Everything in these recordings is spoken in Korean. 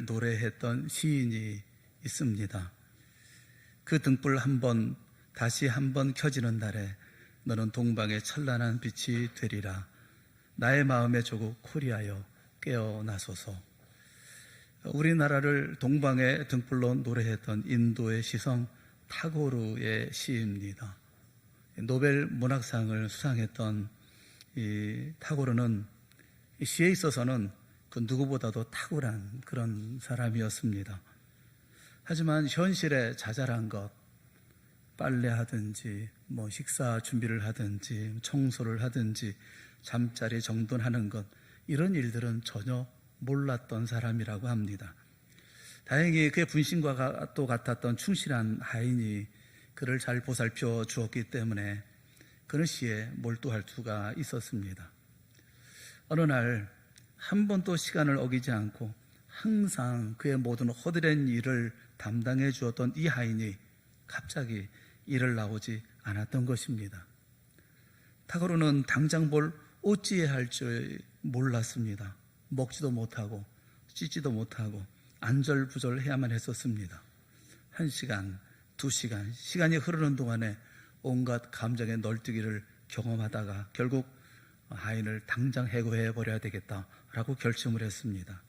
노래했던 시인이 있습니다. 그 등불 다시 한번 켜지는 날에 너는 동방의 찬란한 빛이 되리라. 나의 마음의 조국 코리아여 깨어나소서. 우리나라를 동방의 등불로 노래했던 인도의 시성 타고르의 시입니다. 노벨 문학상을 수상했던 이 타고르는 이 시에 있어서는 그 누구보다도 탁월한 그런 사람이었습니다. 하지만 현실에 자잘한 것, 빨래하든지 식사 준비를 하든지 청소를 하든지 잠자리 정돈하는 것, 이런 일들은 전혀 몰랐던 사람이라고 합니다. 다행히 그의 분신과 또 같았던 충실한 하인이 그를 잘 보살펴 주었기 때문에 그는 시에 몰두할 수가 있었습니다. 어느 날 한 번도 시간을 어기지 않고 항상 그의 모든 허드렛 일을 담당해 주었던 이 하인이 갑자기 일을 나오지 않았던 것입니다. 타고르는 당장 뭘 어찌해야 할지 몰랐습니다. 먹지도 못하고 씻지도 못하고 안절부절해야만 했었습니다. 1시간, 2시간, 시간이 흐르는 동안에 온갖 감정의 널뛰기를 경험하다가 결국 하인을 당장 해고해버려야 되겠다라고 결심을 했습니다.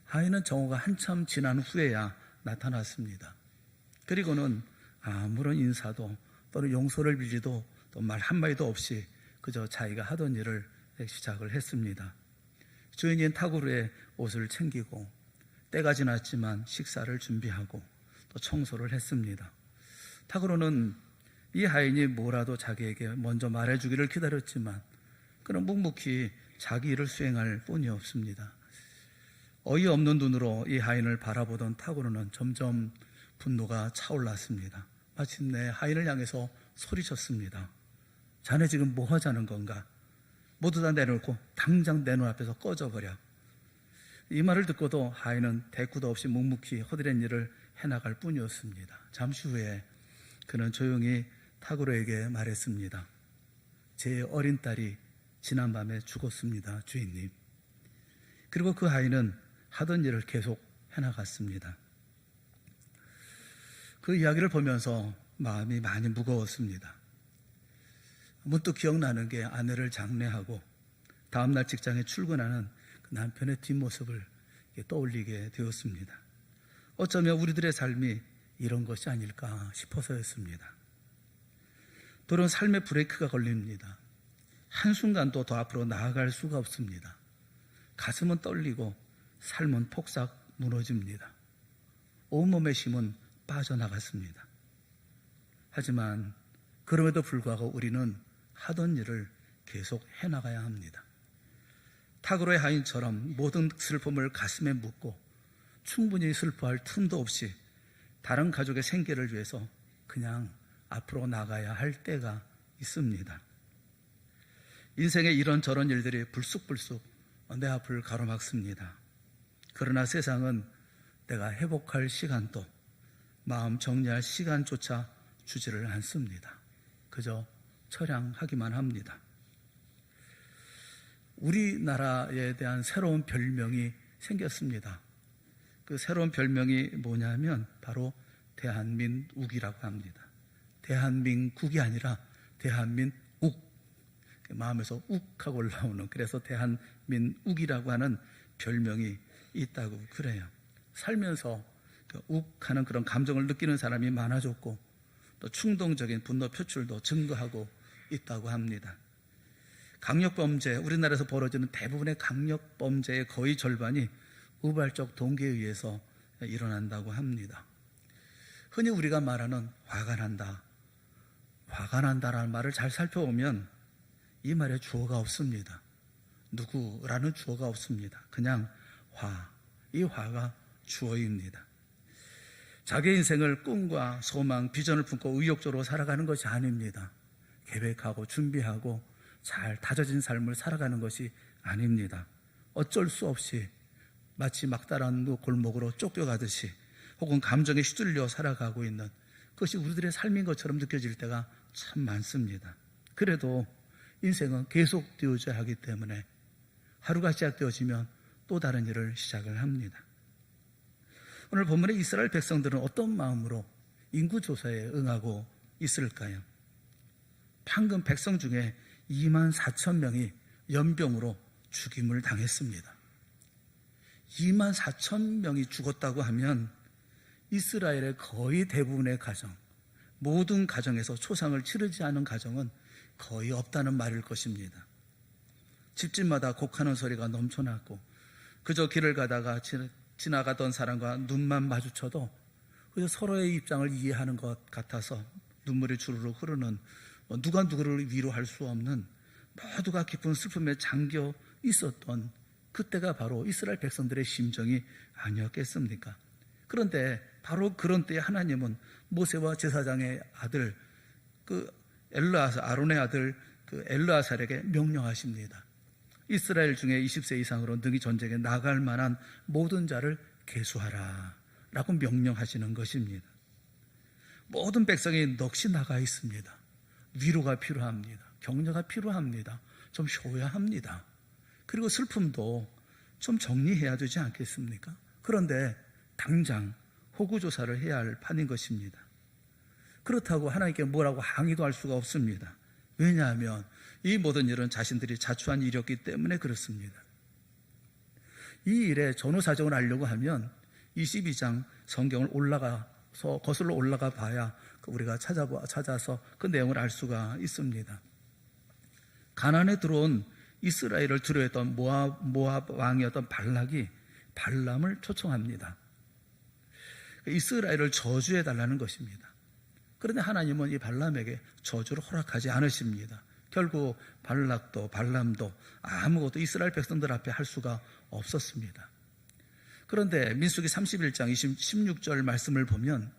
하인은 정오가 한참 지난 후에야 나타났습니다. 그리고는 아무런 인사도 또는 용서를 빌지도 또 말 한마디도 없이 그저 자기가 하던 일을 시작을 했습니다. 주인인 타고르의 옷을 챙기고 때가 지났지만 식사를 준비하고 또 청소를 했습니다. 타고르는 이 하인이 뭐라도 자기에게 먼저 말해주기를 기다렸지만 그는 묵묵히 자기 일을 수행할 뿐이었습니다. 어이없는 눈으로 이 하인을 바라보던 타고르는 점점 분노가 차올랐습니다. 마침내 하인을 향해서 소리쳤습니다. 자네 지금 뭐 하자는 건가? 모두 다 내놓고 당장 내 눈앞에서 꺼져버려. 이 말을 듣고도 하인은 대꾸도 없이 묵묵히 허드렛 일을 해나갈 뿐이었습니다. 잠시 후에 그는 조용히 타고르에게 말했습니다. 제 어린 딸이 지난밤에 죽었습니다, 주인님. 그리고 그 하인은 하던 일을 계속 해나갔습니다. 그 이야기를 보면서 마음이 많이 무거웠습니다. 문득 기억나는 게 아내를 장례하고 다음날 직장에 출근하는 그 남편의 뒷모습을 떠올리게 되었습니다. 어쩌면 우리들의 삶이 이런 것이 아닐까 싶어서였습니다. 또는 삶의 브레이크가 걸립니다. 한순간도 더 앞으로 나아갈 수가 없습니다. 가슴은 떨리고 삶은 폭삭 무너집니다. 온몸의 힘은 빠져나갔습니다. 하지만 그럼에도 불구하고 우리는 하던 일을 계속 해나가야 합니다. 타고르의 하인처럼 모든 슬픔을 가슴에 묻고 충분히 슬퍼할 틈도 없이 다른 가족의 생계를 위해서 그냥 앞으로 나가야 할 때가 있습니다. 인생의 이런저런 일들이 불쑥불쑥 내 앞을 가로막습니다. 그러나 세상은 내가 회복할 시간도 마음 정리할 시간조차 주지를 않습니다. 그저 처량하기만 합니다. 우리나라에 대한 새로운 별명이 생겼습니다. 그 새로운 별명이 뭐냐면 바로 대한민국이라고 합니다. 대한민국이 아니라 대한민국, 마음에서 욱하고 올라오는, 그래서 대한민국이라고 하는 별명이 있다고 그래요. 살면서 욱하는 그런 감정을 느끼는 사람이 많아졌고 또 충동적인 분노 표출도 증가하고 있다고 합니다. 강력범죄, 우리나라에서 벌어지는 대부분의 강력범죄의 거의 절반이 우발적 동기에 의해서 일어난다고 합니다. 흔히 우리가 말하는 화가 난다라는 말을 잘 살펴보면 이 말에 주어가 없습니다. 누구라는 주어가 없습니다. 그냥 이 화가 주어입니다. 자기 인생을 꿈과 소망, 비전을 품고 의욕적으로 살아가는 것이 아닙니다. 계획하고 준비하고 잘 다져진 삶을 살아가는 것이 아닙니다. 어쩔 수 없이 마치 막다른 골목으로 쫓겨가듯이 혹은 감정에 휘둘려 살아가고 있는 그것이 우리들의 삶인 것처럼 느껴질 때가 참 많습니다. 그래도 인생은 계속 되어져야 하기 때문에 하루가 시작되어지면 또 다른 일을 시작을 합니다. 오늘 본문의 이스라엘 백성들은 어떤 마음으로 인구조사에 응하고 있을까요? 방금 백성 중에 2만 4천 명이 연병으로 죽임을 당했습니다. 2만 4천 명이 죽었다고 하면 이스라엘의 거의 대부분의 가정, 모든 가정에서 초상을 치르지 않은 가정은 거의 없다는 말일 것입니다. 집집마다 곡하는 소리가 넘쳐났고 그저 길을 가다가 지나가던 사람과 눈만 마주쳐도 그저 서로의 입장을 이해하는 것 같아서 눈물이 주르르 흐르는, 누가 누구를 위로할 수 없는, 모두가 깊은 슬픔에 잠겨 있었던 그때가 바로 이스라엘 백성들의 심정이 아니었겠습니까? 그런데 바로 그런 때에 하나님은 모세와 제사장의 아들 아론의 아들 엘르아살에게 명령하십니다. 이스라엘 중에 20세 이상으로 능히 전쟁에 나갈 만한 모든 자를 계수하라 라고 명령하시는 것입니다. 모든 백성이 넋이 나가 있습니다. 위로가 필요합니다. 격려가 필요합니다. 좀 쉬어야 합니다. 그리고 슬픔도 좀 정리해야 되지 않겠습니까? 그런데 당장 호구조사를 해야 할 판인 것입니다. 그렇다고 하나님께 뭐라고 항의도 할 수가 없습니다. 왜냐하면 이 모든 일은 자신들이 자초한 일이었기 때문에 그렇습니다. 이 일의 전후사정을 알려고 하면 22장 성경을 거슬러 올라가 봐야 우리가 찾아서 그 내용을 알 수가 있습니다. 가나안에 들어온 이스라엘을 두려워했던 모압 왕이었던 발락이 발람을 초청합니다. 이스라엘을 저주해달라는 것입니다. 그런데 하나님은 이 발람에게 저주를 허락하지 않으십니다. 결국 발락도 발람도 아무것도 이스라엘 백성들 앞에 할 수가 없었습니다. 그런데 민수기 31장 16절 말씀을 보면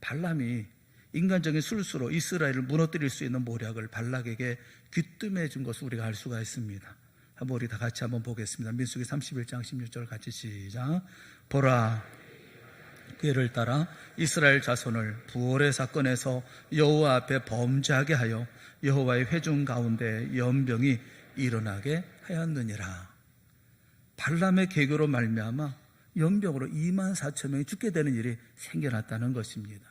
발람이 인간적인 술수로 이스라엘을 무너뜨릴 수 있는 모략을 발락에게 귀뜸해 준 것을 우리가 알 수가 있습니다. 한번 우리 다 같이 한번 보겠습니다. 민수기 31장 16절 같이 시작. 보라, 그를 따라 이스라엘 자손을 부올의 사건에서 여호와 앞에 범죄하게 하여 여호와의 회중 가운데 연병이 일어나게 하였느니라. 발람의 계교로 말미암아 연병으로 2만 4천 명이 죽게 되는 일이 생겨났다는 것입니다.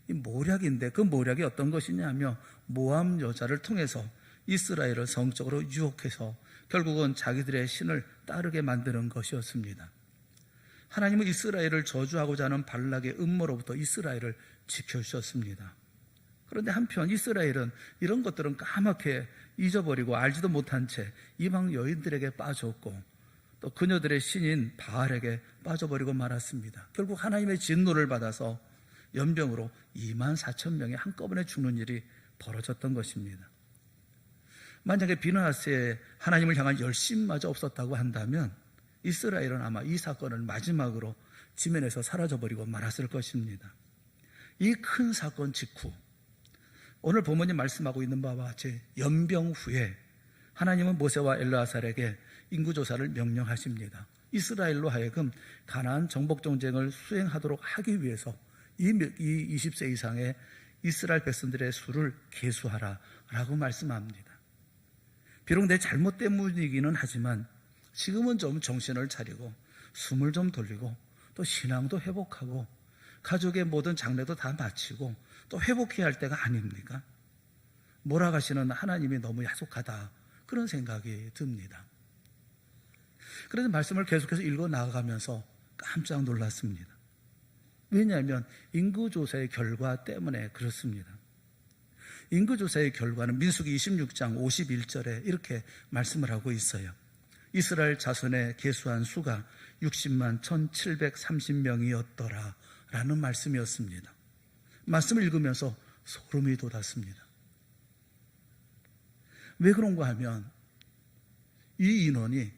이 모략인데 그 모략이 어떤 것이냐면 모압 여자를 통해서 이스라엘을 성적으로 유혹해서 결국은 자기들의 신을 따르게 만드는 것이었습니다. 하나님은 이스라엘을 저주하고자 하는 발락의 음모로부터 이스라엘을 지켜주셨습니다. 그런데 한편 이스라엘은 이런 것들은 까맣게 잊어버리고 알지도 못한 채 이방 여인들에게 빠졌고 또 그녀들의 신인 바알에게 빠져버리고 말았습니다. 결국 하나님의 진노를 받아서 연병으로 2만 4천 명이 한꺼번에 죽는 일이 벌어졌던 것입니다. 만약에 비느하스에 하나님을 향한 열심마저 없었다고 한다면 이스라엘은 아마 이 사건을 마지막으로 지면에서 사라져버리고 말았을 것입니다. 이 큰 사건 직후 오늘 본문이 말씀하고 있는 바와 같이 연병 후에 하나님은 모세와 엘르아살에게 인구조사를 명령하십니다. 이스라엘로 하여금 가나안 정복전쟁을 수행하도록 하기 위해서 이 20세 이상의 이스라엘 백성들의 수를 계수하라라고 말씀합니다. 비록 내 잘못 때문이기는 하지만 지금은 좀 정신을 차리고 숨을 좀 돌리고 또 신앙도 회복하고 가족의 모든 장례도 다 마치고 또 회복해야 할 때가 아닙니까? 몰아가시는 하나님이 너무 야속하다 그런 생각이 듭니다. 그래서 말씀을 계속해서 읽어 나가면서 깜짝 놀랐습니다. 왜냐하면 인구조사의 결과 때문에 그렇습니다. 인구조사의 결과는 민수기 26장 51절에 이렇게 말씀을 하고 있어요. 이스라엘 자손의 계수한 수가 60만 1730명이었더라 라는 말씀이었습니다. 말씀을 읽으면서 소름이 돋았습니다. 왜 그런가 하면 이 인원이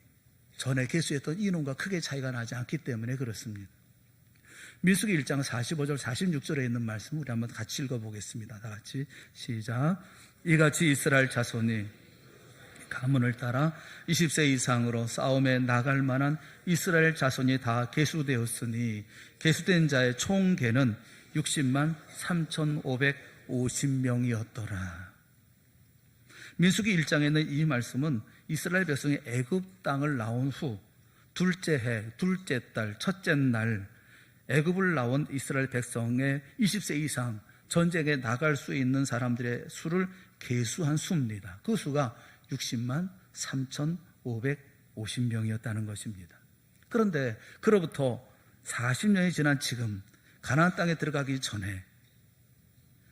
전에 계수했던 인원과 크게 차이가 나지 않기 때문에 그렇습니다. 민수기 1장 45절 46절에 있는 말씀 우리 한번 같이 읽어보겠습니다. 다 같이 시작. 이같이 이스라엘 자손이 가문을 따라 20세 이상으로 싸움에 나갈 만한 이스라엘 자손이 다 계수되었으니 계수된 자의 총 계는 60만 3550명이었더라. 민수기 1장에는 이 말씀은 이스라엘 백성이 애굽 땅을 나온 후 둘째 해, 둘째 달, 첫째 날 애굽을 나온 이스라엘 백성의 20세 이상 전쟁에 나갈 수 있는 사람들의 수를 계수한 수입니다. 그 수가 60만 3,550명이었다는 것입니다. 그런데 그로부터 40년이 지난 지금 가나안 땅에 들어가기 전에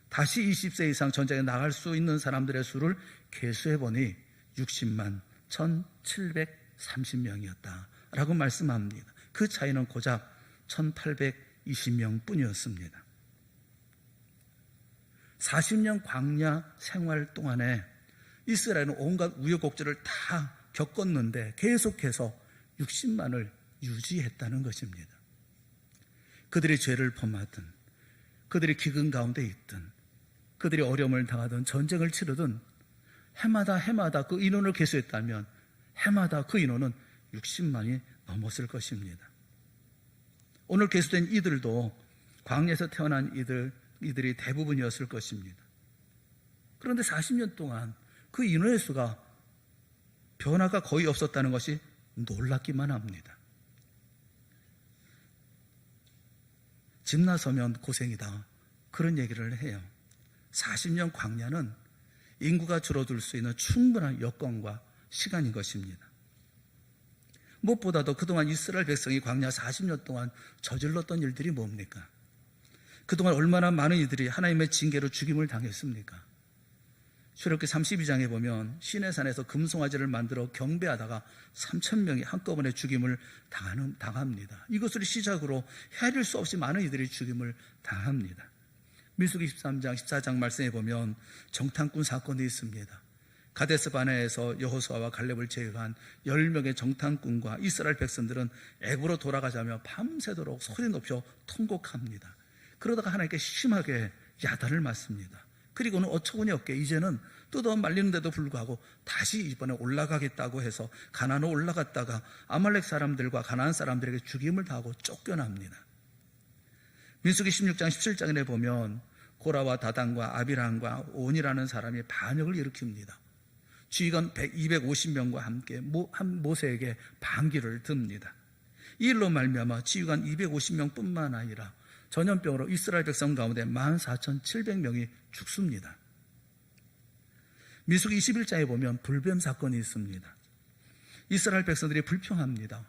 다시 20세 이상 전쟁에 나갈 수 있는 사람들의 수를 계수해보니 60만 1,730명이었다라고 말씀합니다. 그 차이는 고작 1,820명 뿐이었습니다. 40년 광야 생활 동안에 이스라엘은 온갖 우여곡절을 다 겪었는데 계속해서 60만을 유지했다는 것입니다. 그들이 죄를 범하든, 그들이 기근 가운데 있든, 그들이 어려움을 당하든, 전쟁을 치르든 해마다 그 인원을 계수했다면 해마다 그 인원은 60만이 넘었을 것입니다. 오늘 계수된 이들도 광야에서 태어난 이들이 대부분이었을 것입니다. 그런데 40년 동안 그 인원의 수가 변화가 거의 없었다는 것이 놀랍기만 합니다. 집 나서면 고생이다, 그런 얘기를 해요. 40년 광야는 인구가 줄어들 수 있는 충분한 여건과 시간인 것입니다. 무엇보다도 그동안 이스라엘 백성이 광야 40년 동안 저질렀던 일들이 뭡니까? 그동안 얼마나 많은 이들이 하나님의 징계로 죽임을 당했습니까? 출애굽기 32장에 보면 시내산에서 금송아지를 만들어 경배하다가 3,000명이 한꺼번에 죽임을 당합니다. 이것을 시작으로 헤아릴 수 없이 많은 이들이 죽임을 당합니다. 민수기 13장 14장 말씀에 보면 정탐꾼 사건이 있습니다. 가데스 바네에서 여호수아와 갈렙을 제거한 10명의 정탐꾼과 이스라엘 백성들은 애굽으로 돌아가자며 밤새도록 소리 높여 통곡합니다. 그러다가 하나님께 심하게 야단을 맞습니다. 그리고는 어처구니 없게 이제는 뜯어 말리는데도 불구하고 다시 이번에 올라가겠다고 해서 가나안으로 올라갔다가 아말렉 사람들과 가나안 사람들에게 죽임을 당하고 쫓겨납니다. 민수기 16장 17장에 보면 고라와 다단과 아비람과 온이라는 사람이 반역을 일으킵니다. 지휘관 250명과 함께 모세에게 반기를 듭니다. 이 일로 말미암아 지휘관 250명뿐만 아니라 전염병으로 이스라엘 백성 가운데 14,700명이 죽습니다. 민수기 21장에 보면 불뱀 사건이 있습니다. 이스라엘 백성들이 불평합니다.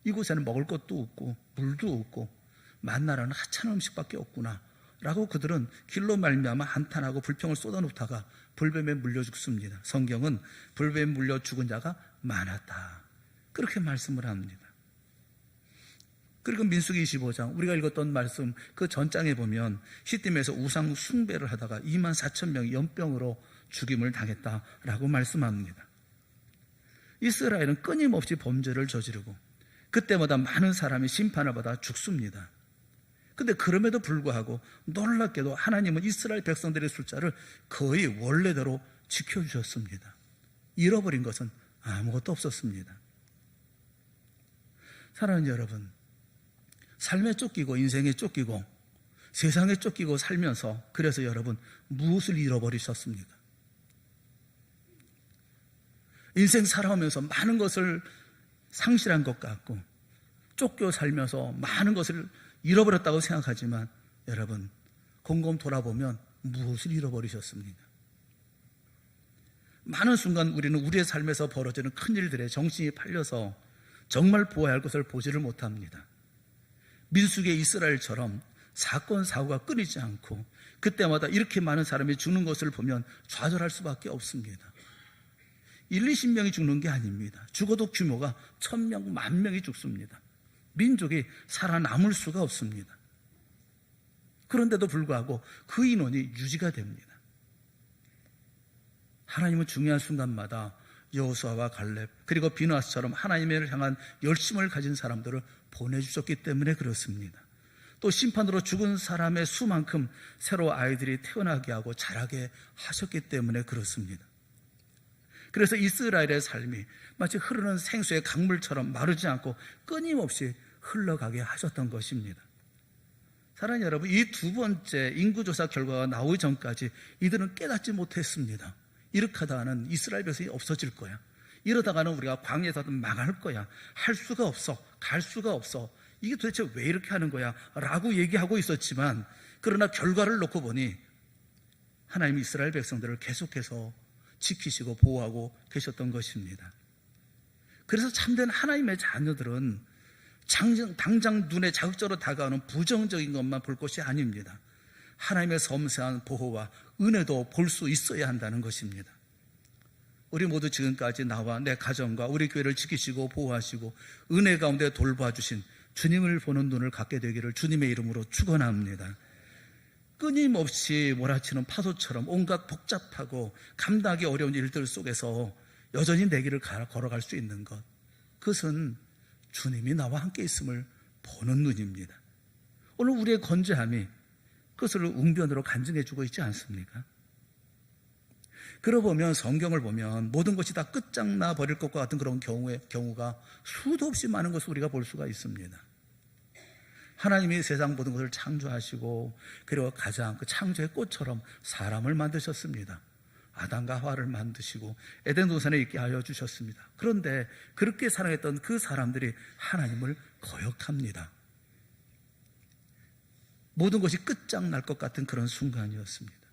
이곳에는 먹을 것도 없고 물도 없고 만나라는 하찮은 음식밖에 없구나 라고 그들은 길로 말미암아 한탄하고 불평을 쏟아놓다가 불뱀에 물려 죽습니다. 성경은 불뱀에 물려 죽은 자가 많았다, 그렇게 말씀을 합니다. 그리고 민수기 25장 우리가 읽었던 말씀 그 전장에 보면 시딤에서 우상 숭배를 하다가 24,000명이 연병으로 죽임을 당했다라고 말씀합니다. 이스라엘은 끊임없이 범죄를 저지르고 그때마다 많은 사람이 심판을 받아 죽습니다. 그런데 그럼에도 불구하고 놀랍게도 하나님은 이스라엘 백성들의 숫자를 거의 원래대로 지켜주셨습니다. 잃어버린 것은 아무것도 없었습니다. 사랑하는 여러분, 삶에 쫓기고 인생에 쫓기고 세상에 쫓기고 살면서 그래서 여러분 무엇을 잃어버리셨습니까? 인생 살아오면서 많은 것을 상실한 것 같고 쫓겨 살면서 많은 것을 잃어버렸다고 생각하지만 여러분 곰곰 돌아보면 무엇을 잃어버리셨습니까? 많은 순간 우리는 우리의 삶에서 벌어지는 큰일들에 정신이 팔려서 정말 보아야 할 것을 보지를 못합니다. 민수기의 이스라엘처럼 사건 사고가 끊이지 않고 그때마다 이렇게 많은 사람이 죽는 것을 보면 좌절할 수밖에 없습니다. 20명이 죽는 게 아닙니다. 죽어도 규모가 1,000명, 10,000명이 죽습니다. 민족이 살아남을 수가 없습니다. 그런데도 불구하고 그 인원이 유지가 됩니다. 하나님은 중요한 순간마다 여호수아와 갈렙 그리고 비누아스처럼 하나님을 향한 열심을 가진 사람들을 보내주셨기 때문에 그렇습니다. 또 심판으로 죽은 사람의 수만큼 새로 아이들이 태어나게 하고 자라게 하셨기 때문에 그렇습니다. 그래서 이스라엘의 삶이 마치 흐르는 생수의 강물처럼 마르지 않고 끊임없이 흘러가게 하셨던 것입니다. 사랑하는 여러분, 이 두 번째 인구조사 결과가 나오기 전까지 이들은 깨닫지 못했습니다. 이렇게 하다가는 이스라엘 백성이 없어질 거야. 이러다가는 우리가 광야에서 망할 거야. 할 수가 없어. 갈 수가 없어. 이게 도대체 왜 이렇게 하는 거야? 라고 얘기하고 있었지만, 그러나 결과를 놓고 보니 하나님이 이스라엘 백성들을 계속해서 지키시고 보호하고 계셨던 것입니다. 그래서 참된 하나님의 자녀들은 당장 눈에 자극적으로 다가오는 부정적인 것만 볼 것이 아닙니다. 하나님의 섬세한 보호와 은혜도 볼 수 있어야 한다는 것입니다. 우리 모두 지금까지 나와 내 가정과 우리 교회를 지키시고 보호하시고 은혜 가운데 돌봐주신 주님을 보는 눈을 갖게 되기를 주님의 이름으로 축원합니다. 끊임없이 몰아치는 파도처럼 온갖 복잡하고 감당하기 어려운 일들 속에서 여전히 내 길을 걸어갈 수 있는 것, 그것은 주님이 나와 함께 있음을 보는 눈입니다. 오늘 우리의 건재함이 그것을 웅변으로 간증해주고 있지 않습니까? 그러고 보면 성경을 보면 모든 것이 다 끝장나 버릴 것과 같은 그런 경우가 수도 없이 많은 것을 우리가 볼 수가 있습니다. 하나님이 세상 모든 것을 창조하시고 그리고 가장 그 창조의 꽃처럼 사람을 만드셨습니다. 아담과 하와를 만드시고 에덴 동산에 있게 하여 주셨습니다. 그런데 그렇게 사랑했던 그 사람들이 하나님을 거역합니다. 모든 것이 끝장날 것 같은 그런 순간이었습니다.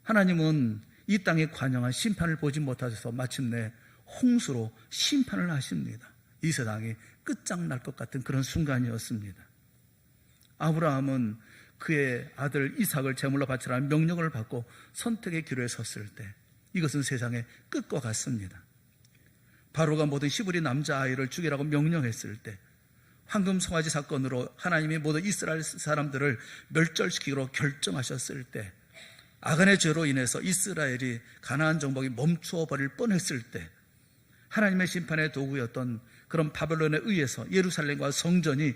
하나님은 이 땅에 관영한 심판을 보지 못하셔서 마침내 홍수로 심판을 하십니다. 이 세상이 끝장날 것 같은 그런 순간이었습니다. 아브라함은 그의 아들 이삭을 제물로 바치라는 명령을 받고 선택의 기로에 섰을 때 이것은 세상의 끝과 같습니다. 바로가 모든 히브리 남자아이를 죽이라고 명령했을 때, 황금 송아지 사건으로 하나님이 모든 이스라엘 사람들을 멸절시키기로 결정하셨을 때, 아간의 죄로 인해서 이스라엘이 가나안 정복이 멈추어 버릴 뻔했을 때, 하나님의 심판의 도구였던 그런 바벨론에 의해서 예루살렘 성전이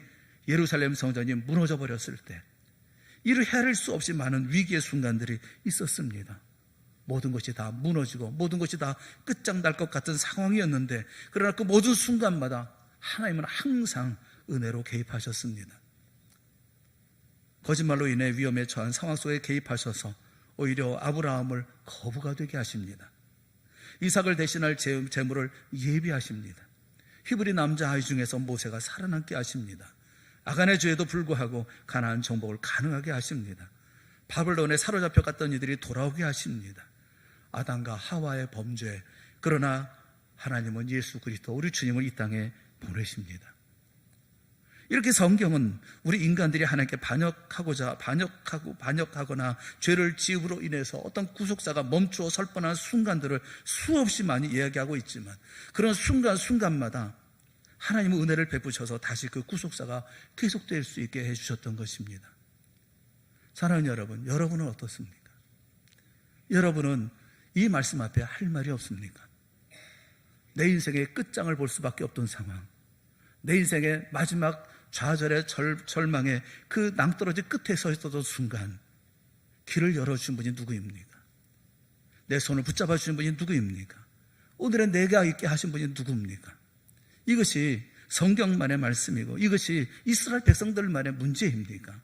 무너져 버렸을 때, 이를 헤아릴 수 없이 많은 위기의 순간들이 있었습니다. 모든 것이 다 무너지고 모든 것이 다 끝장날 것 같은 상황이었는데, 그러나 그 모든 순간마다 하나님은 항상 은혜로 개입하셨습니다. 거짓말로 인해 위험에 처한 상황 속에 개입하셔서 오히려 아브라함을 거부가 되게 하십니다. 이삭을 대신할 제물을 예비하십니다. 히브리 남자 아이 중에서 모세가 살아남게 하십니다. 아간의 죄에도 불구하고 가나안 정복을 가능하게 하십니다. 바벨론에 사로잡혀 갔던 이들이 돌아오게 하십니다. 아담과 하와의 범죄, 그러나 하나님은 예수 그리스도 우리 주님을 이 땅에 보내십니다. 이렇게 성경은 우리 인간들이 하나님께 반역하거나 죄를 지음으로 인해서 어떤 구속사가 멈추어 설 뻔한 순간들을 수없이 많이 이야기하고 있지만, 그런 순간순간마다 하나님은 은혜를 베푸셔서 다시 그 구속사가 계속될 수 있게 해주셨던 것입니다. 사랑하는 여러분, 여러분은 어떻습니까? 여러분은 이 말씀 앞에 할 말이 없습니까? 내 인생의 끝장을 볼 수밖에 없던 상황, 내 인생의 마지막 좌절의 절망의 그 낭떠러지 끝에 서 있었던 순간, 길을 열어주신 분이 누구입니까? 내 손을 붙잡아 주신 분이 누구입니까? 오늘의 내가 있게 하신 분이 누구입니까? 이것이 성경만의 말씀이고 이것이 이스라엘 백성들만의 문제입니까?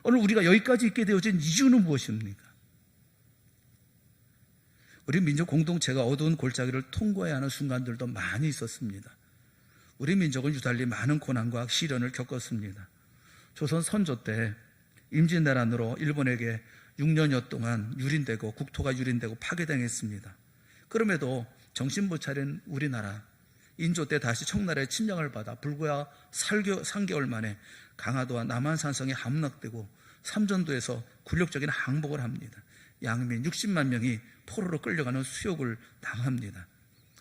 오늘 우리가 여기까지 있게 되어진 이유는 무엇입니까? 우리 민족 공동체가 어두운 골짜기를 통과해야 하는 순간들도 많이 있었습니다. 우리 민족은 유달리 많은 고난과 시련을 겪었습니다. 조선 선조 때 임진왜란으로 일본에게 6년여 동안 유린되고 국토가 유린되고 파괴당했습니다. 그럼에도 정신 못 차린 우리나라, 인조 때 다시 청나라의 침략을 받아 불과 3개월 만에 강화도와 남한산성이 함락되고 삼전도에서 굴욕적인 항복을 합니다. 양민 60만 명이 포로로 끌려가는 수욕을 당합니다.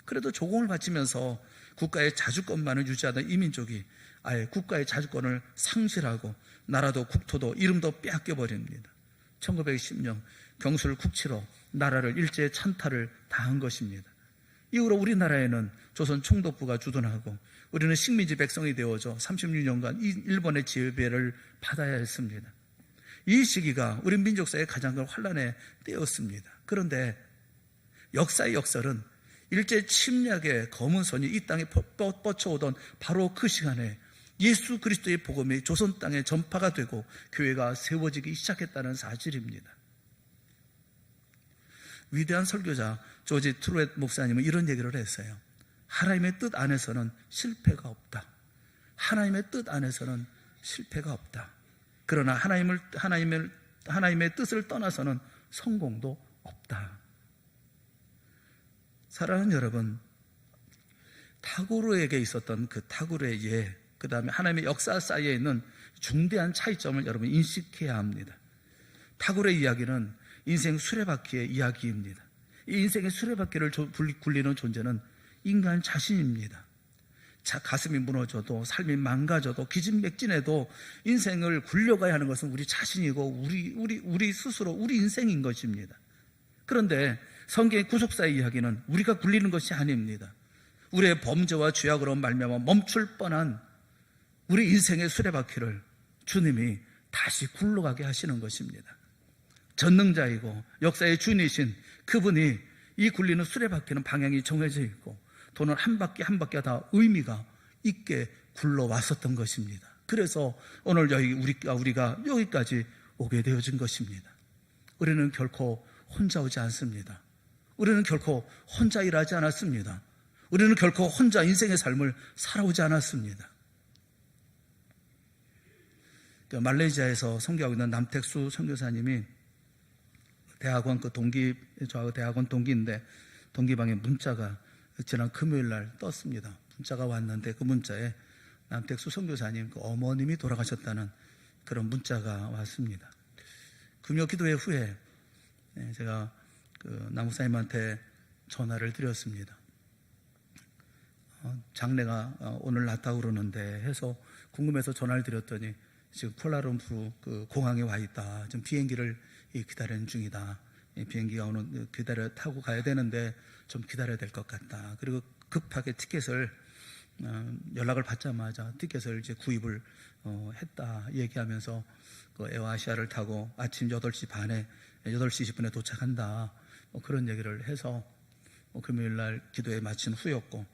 그래도 조공을 바치면서 국가의 자주권만을 유지하던 이 민족이 아예 국가의 자주권을 상실하고 나라도 국토도 이름도 빼앗겨버립니다. 1910년 경술 국치로 나라를 일제의 찬탈을 당한 것입니다. 이후로 우리나라에는 조선 총독부가 주둔하고 우리는 식민지 백성이 되어져 36년간 일본의 지배를 받아야 했습니다. 이 시기가 우리 민족사의 가장 큰 환란의 때였습니다. 그런데 역사의 역설은 일제 침략의 검은 손이 이 땅에 뻗쳐오던 바로 그 시간에 예수 그리스도의 복음이 조선 땅에 전파가 되고 교회가 세워지기 시작했다는 사실입니다. 위대한 설교자 조지 트루엣 목사님은 이런 얘기를 했어요. 하나님의 뜻 안에서는 실패가 없다. 하나님의 뜻 안에서는 실패가 없다. 그러나 하나님의 뜻을 떠나서는 성공도 없다. 사랑하는 여러분, 타고르에게 있었던 그 타고르의 예, 그 다음에 하나님의 역사 사이에 있는 중대한 차이점을 여러분 인식해야 합니다. 타고르의 이야기는 인생 수레바퀴의 이야기입니다. 이 인생의 수레바퀴를 굴리는 존재는 인간 자신입니다. 가슴이 무너져도, 삶이 망가져도, 기진맥진해도 인생을 굴려가야 하는 것은 우리 자신이고 우리 스스로 우리 인생인 것입니다. 그런데 성경의 구속사의 이야기는 우리가 굴리는 것이 아닙니다. 우리의 범죄와 죄악으로 말미암아 멈출 뻔한 우리 인생의 수레바퀴를 주님이 다시 굴러가게 하시는 것입니다. 전능자이고 역사의 주인이신 그분이 이 굴리는 수레바퀴는 방향이 정해져 있고 도는 한 바퀴 한 바퀴가 다 의미가 있게 굴러왔었던 것입니다. 그래서 오늘 우리가 여기까지 오게 되어진 것입니다. 우리는 결코 혼자 오지 않습니다. 우리는 결코 혼자 일하지 않았습니다. 우리는 결코 혼자 인생의 삶을 살아오지 않았습니다. 말레이시아에서 선교하고 있는 남택수 선교사님이 대학원 저하고 대학원 동기인데 동기방에 문자가 지난 금요일 날 떴습니다. 문자가 왔는데 그 문자에 남택수 선교사님 그 어머님이 돌아가셨다는 그런 문자가 왔습니다. 금요 기도회 후에 제가 그 남목사님한테 전화를 드렸습니다. 장례가 오늘 났다고 그러는데 해서 궁금해서 전화를 드렸더니 지금 쿠알라룸푸르 그 공항에 와 있다. 지금 비행기를 기다리는 중이다. 비행기가 타고 가야 되는데 좀 기다려야 될 것 같다. 그리고 급하게 티켓을 연락을 받자마자 티켓을 이제 구입을 했다 얘기하면서 그 에어아시아를 타고 아침 8시 반에 8시 20분에 도착한다. 그런 얘기를 해서 금요일 날 기도회 마친 후였고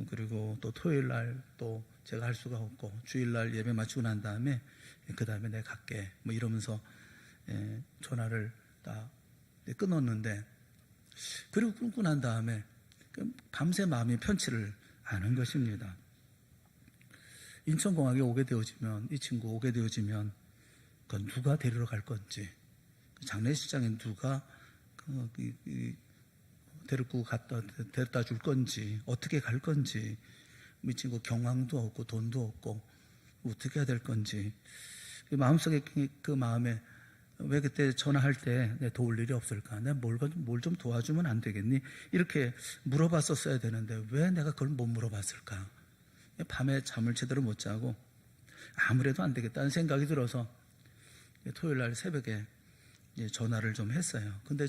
그리고 또 토요일 날 또 제가 할 수가 없고 주일 날 예배 마치고 난 다음에 그 다음에 내가 갈게 이러면서 전화를 다 끊었는데 그리고 끊고 난 다음에 밤새 마음이 편치를 않은 것입니다. 인천공항에 오게 되어지면 이 친구 오게 되어지면 그건 누가 데리러 갈 건지 장례식장에 누가 데려다 줄 건지 어떻게 갈 건지 이 친구 경황도 없고 돈도 없고 어떻게 해야 될 건지 마음속에 그 마음에 왜 그때 전화할 때 내 도울 일이 없을까? 내가 뭘 좀 도와주면 안 되겠니? 이렇게 물어봤었어야 되는데 왜 내가 그걸 못 물어봤을까? 밤에 잠을 제대로 못 자고 아무래도 안 되겠다는 생각이 들어서 토요일 날 새벽에 전화를 좀 했어요. 근데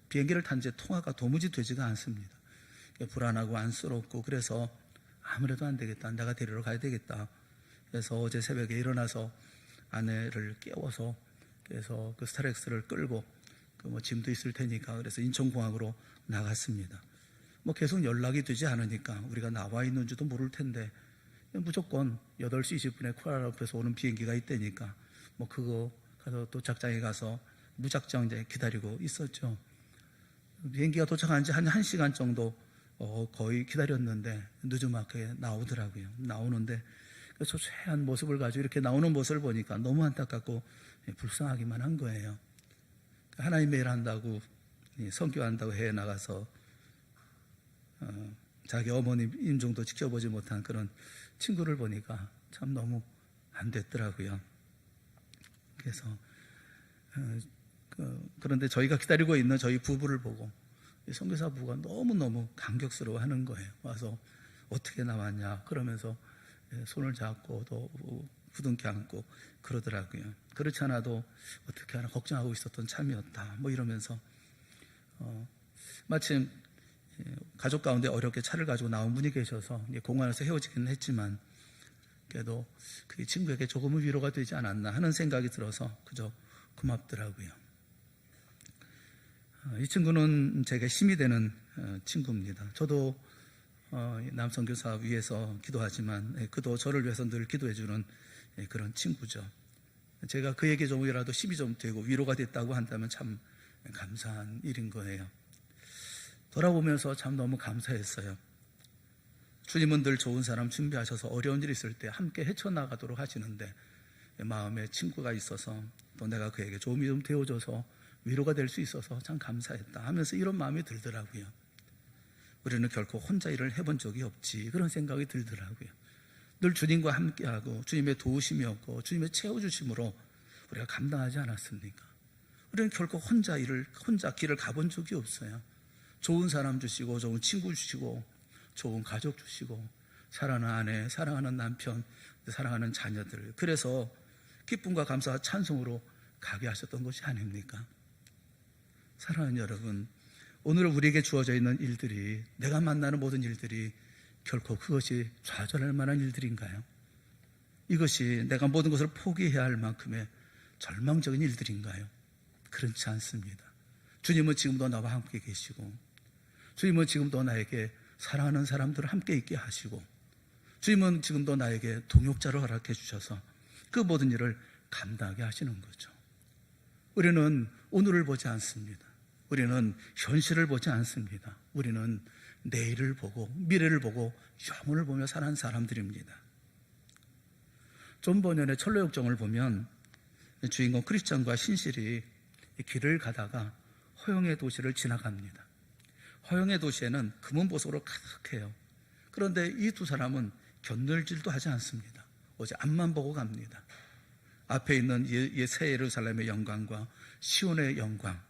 비행기를 탄 지 통화가 도무지 되지가 않습니다. 불안하고 안쓰럽고 그래서 아무래도 안 되겠다. 내가 데리러 가야 되겠다. 그래서 어제 새벽에 일어나서 아내를 깨워서 그래서 그 스타렉스를 끌고 짐도 있을 테니까 그래서 인천공항으로 나갔습니다. 계속 연락이 되지 않으니까 우리가 나와 있는지도 모를 텐데 무조건 8시 20분에 쿠알라룸푸르에서 오는 비행기가 있다니까 그거 가서 도착장에 가서 무작정 이제 기다리고 있었죠. 비행기가 도착한 지 한 1시간 정도 거의 기다렸는데 늦음하게 나오더라고요. 나오는데 그 소소한 모습을 가지고 이렇게 나오는 모습을 보니까 너무 안타깝고 불쌍하기만 한 거예요. 하나님의 일 한다고 선교한다고 해외 나가서 자기 어머님 임종도 지켜보지 못한 그런 친구를 보니까 참 너무 안 됐더라고요. 그래서 그런데 저희가 기다리고 있는 저희 부부를 보고 선교사 부부가 너무너무 감격스러워하는 거예요. 와서 어떻게 나왔냐 그러면서 손을 잡고 또 부둥켜 안고 그러더라고요. 그렇지 않아도 어떻게 하나 걱정하고 있었던 참이었다 이러면서 마침 가족 가운데 어렵게 차를 가지고 나온 분이 계셔서 공항에서 헤어지기는 했지만 그래도 그 친구에게 조금은 위로가 되지 않았나 하는 생각이 들어서 그저 고맙더라고요. 이 친구는 제게 힘이 되는 친구입니다. 저도 남선교사 위해서 기도하지만 그도 저를 위해서 늘 기도해주는 그런 친구죠. 제가 그에게 조금이라도 힘이 좀 되고 위로가 됐다고 한다면 참 감사한 일인 거예요. 돌아보면서 참 너무 감사했어요. 주님은 늘 좋은 사람 준비하셔서 어려운 일이 있을 때 함께 헤쳐나가도록 하시는데 마음에 친구가 있어서 또 내가 그에게 도움이 좀 되어줘서 위로가 될 수 있어서 참 감사했다 하면서 이런 마음이 들더라고요. 우리는 결코 혼자 일을 해본 적이 없지 그런 생각이 들더라고요. 늘 주님과 함께하고 주님의 도우심이었고 주님의 채워주심으로 우리가 감당하지 않았습니까? 우리는 결코 혼자 길을 가본 적이 없어요. 좋은 사람 주시고 좋은 친구 주시고 좋은 가족 주시고 사랑하는 아내, 사랑하는 남편, 사랑하는 자녀들, 그래서 기쁨과 감사와 찬송으로 가게 하셨던 것이 아닙니까? 사랑하는 여러분, 오늘 우리에게 주어져 있는 일들이, 내가 만나는 모든 일들이 결코 그것이 좌절할 만한 일들인가요? 이것이 내가 모든 것을 포기해야 할 만큼의 절망적인 일들인가요? 그렇지 않습니다. 주님은 지금도 나와 함께 계시고 주님은 지금도 나에게 사랑하는 사람들을 함께 있게 하시고 주님은 지금도 나에게 동역자를 허락해 주셔서 그 모든 일을 감당하게 하시는 거죠. 우리는 오늘을 보지 않습니다. 우리는 현실을 보지 않습니다. 우리는 내일을 보고 미래를 보고 영혼을 보며 사는 사람들입니다. 존 버년의 철로역정을 보면 주인공 크리스찬과 신실이 길을 가다가 허영의 도시를 지나갑니다. 허영의 도시에는 금은 보석으로 가득해요. 그런데 이 두 사람은 견늘질도 하지 않습니다. 오직 앞만 보고 갑니다. 앞에 있는 새 예루살렘의 영광과 시온의 영광,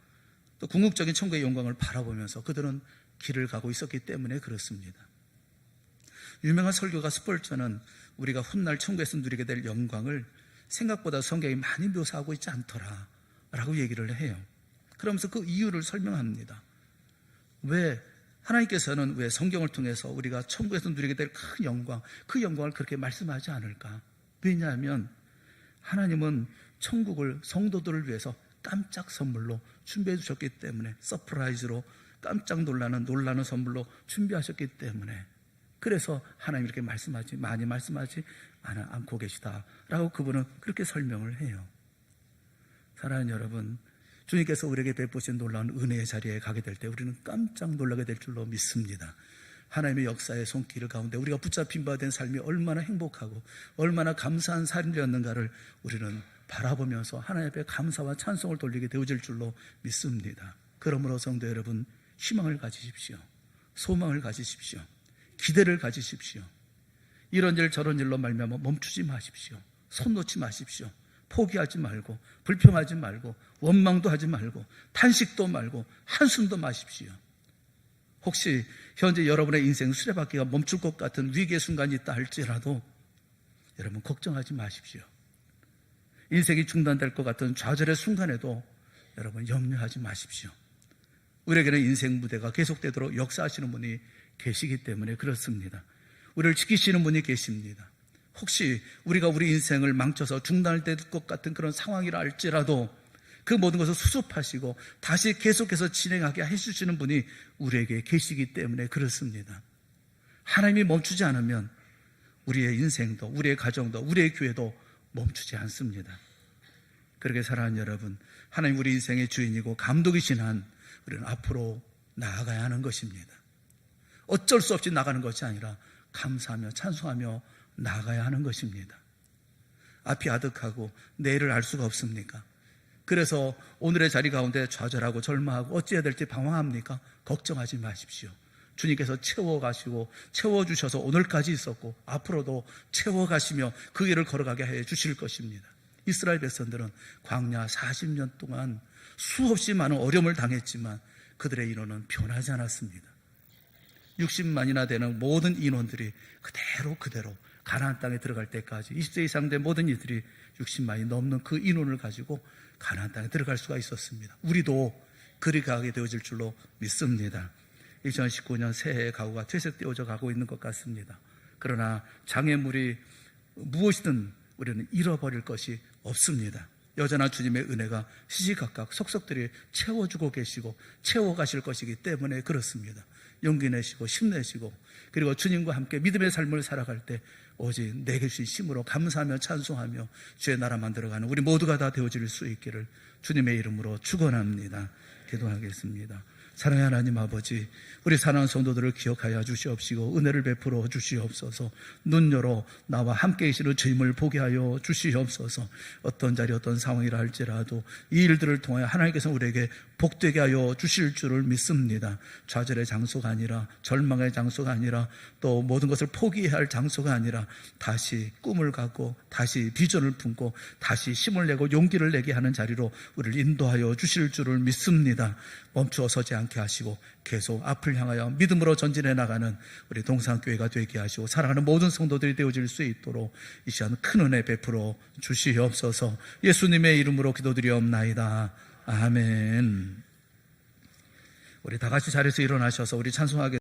또 궁극적인 천국의 영광을 바라보면서 그들은 길을 가고 있었기 때문에 그렇습니다. 유명한 설교가 스펄전은 우리가 훗날 천국에서 누리게 될 영광을 생각보다 성경이 많이 묘사하고 있지 않더라 라고 얘기를 해요. 그러면서 그 이유를 설명합니다. 왜 하나님께서는 왜 성경을 통해서 우리가 천국에서 누리게 될 큰 영광, 그 영광을 그렇게 말씀하지 않을까? 왜냐하면 하나님은 천국을 성도들을 위해서 깜짝 선물로 준비해 주셨기 때문에, 서프라이즈로 깜짝 놀라는 선물로 준비하셨기 때문에, 그래서 하나님 이렇게 많이 말씀하지 않고 계시다라고 그분은 그렇게 설명을 해요. 사랑하는 여러분, 주님께서 우리에게 베푸신 놀라운 은혜의 자리에 가게 될 때 우리는 깜짝 놀라게 될 줄로 믿습니다. 하나님의 역사의 손길 가운데 우리가 붙잡힌 바 된 삶이 얼마나 행복하고 얼마나 감사한 삶이었는가를 우리는 바라보면서 하나님 앞에 감사와 찬송을 돌리게 되어질 줄로 믿습니다. 그러므로 성도 여러분, 희망을 가지십시오. 소망을 가지십시오. 기대를 가지십시오. 이런 일 저런 일로 말미암아 멈추지 마십시오. 손 놓지 마십시오. 포기하지 말고 불평하지 말고 원망도 하지 말고 탄식도 말고 한숨도 마십시오. 혹시 현재 여러분의 인생 수레바퀴가 멈출 것 같은 위기의 순간이 있다 할지라도 여러분 걱정하지 마십시오. 인생이 중단될 것 같은 좌절의 순간에도 여러분 염려하지 마십시오. 우리에게는 인생 무대가 계속되도록 역사하시는 분이 계시기 때문에 그렇습니다. 우리를 지키시는 분이 계십니다. 혹시 우리가 우리 인생을 망쳐서 중단할 것 같은 그런 상황이라 할지라도 그 모든 것을 수습하시고 다시 계속해서 진행하게 해주시는 분이 우리에게 계시기 때문에 그렇습니다. 하나님이 멈추지 않으면 우리의 인생도, 우리의 가정도, 우리의 교회도 멈추지 않습니다. 그렇게 사랑하는 여러분, 하나님 우리 인생의 주인이고 감독이신 한 우리는 앞으로 나아가야 하는 것입니다. 어쩔 수 없이 나가는 것이 아니라 감사하며 찬송하며 나아가야 하는 것입니다. 앞이 아득하고 내일을 알 수가 없습니까? 그래서 오늘의 자리 가운데 좌절하고 절망하고 어찌해야 될지 방황합니까? 걱정하지 마십시오. 주님께서 채워가시고 채워주셔서 오늘까지 있었고 앞으로도 채워가시며 그 길을 걸어가게 해 주실 것입니다. 이스라엘 백성들은 광야 40년 동안 수없이 많은 어려움을 당했지만 그들의 인원은 변하지 않았습니다. 60만이나 되는 모든 인원들이 그대로 가나안 땅에 들어갈 때까지 20세 이상 된 모든 이들이 60만이 넘는 그 인원을 가지고 가나안 땅에 들어갈 수가 있었습니다. 우리도 그리 가게 되어질 줄로 믿습니다. 2019년 새해의 가구가 퇴색되어져 가고 있는 것 같습니다. 그러나 장애물이 무엇이든 우리는 잃어버릴 것이 없습니다. 여전한 주님의 은혜가 시시각각 속속들이 채워주고 계시고 채워가실 것이기 때문에 그렇습니다. 용기 내시고 힘내시고 그리고 주님과 함께 믿음의 삶을 살아갈 때 오직 내게 주신 힘으로 감사하며 찬송하며 주의 나라 만들어가는 우리 모두가 다 되어질 수 있기를 주님의 이름으로 축원합니다. 기도하겠습니다. 사랑의 하나님 아버지, 우리 사랑하는 성도들을 기억하여 주시옵시고 은혜를 베풀어 주시옵소서. 눈 열어 나와 함께 계시는 주님을 보게 하여 주시옵소서. 어떤 자리 어떤 상황이라 할지라도 이 일들을 통하여 하나님께서 우리에게 복되게 하여 주실 줄을 믿습니다. 좌절의 장소가 아니라, 절망의 장소가 아니라, 또 모든 것을 포기해야 할 장소가 아니라 다시 꿈을 갖고 다시 비전을 품고 다시 힘을 내고 용기를 내게 하는 자리로 우리를 인도하여 주실 줄을 믿습니다. 멈추어 서지 않게 하시고 계속 앞을 향하여 믿음으로 전진해 나가는 우리 동산교회가 되게 하시고 사랑하는 모든 성도들이 되어질 수 있도록 이 시간 큰 은혜 베풀어 주시옵소서. 예수님의 이름으로 기도드리옵나이다. 아멘. 우리 다 같이 자리에서 일어나셔서 우리 찬송하겠습니다.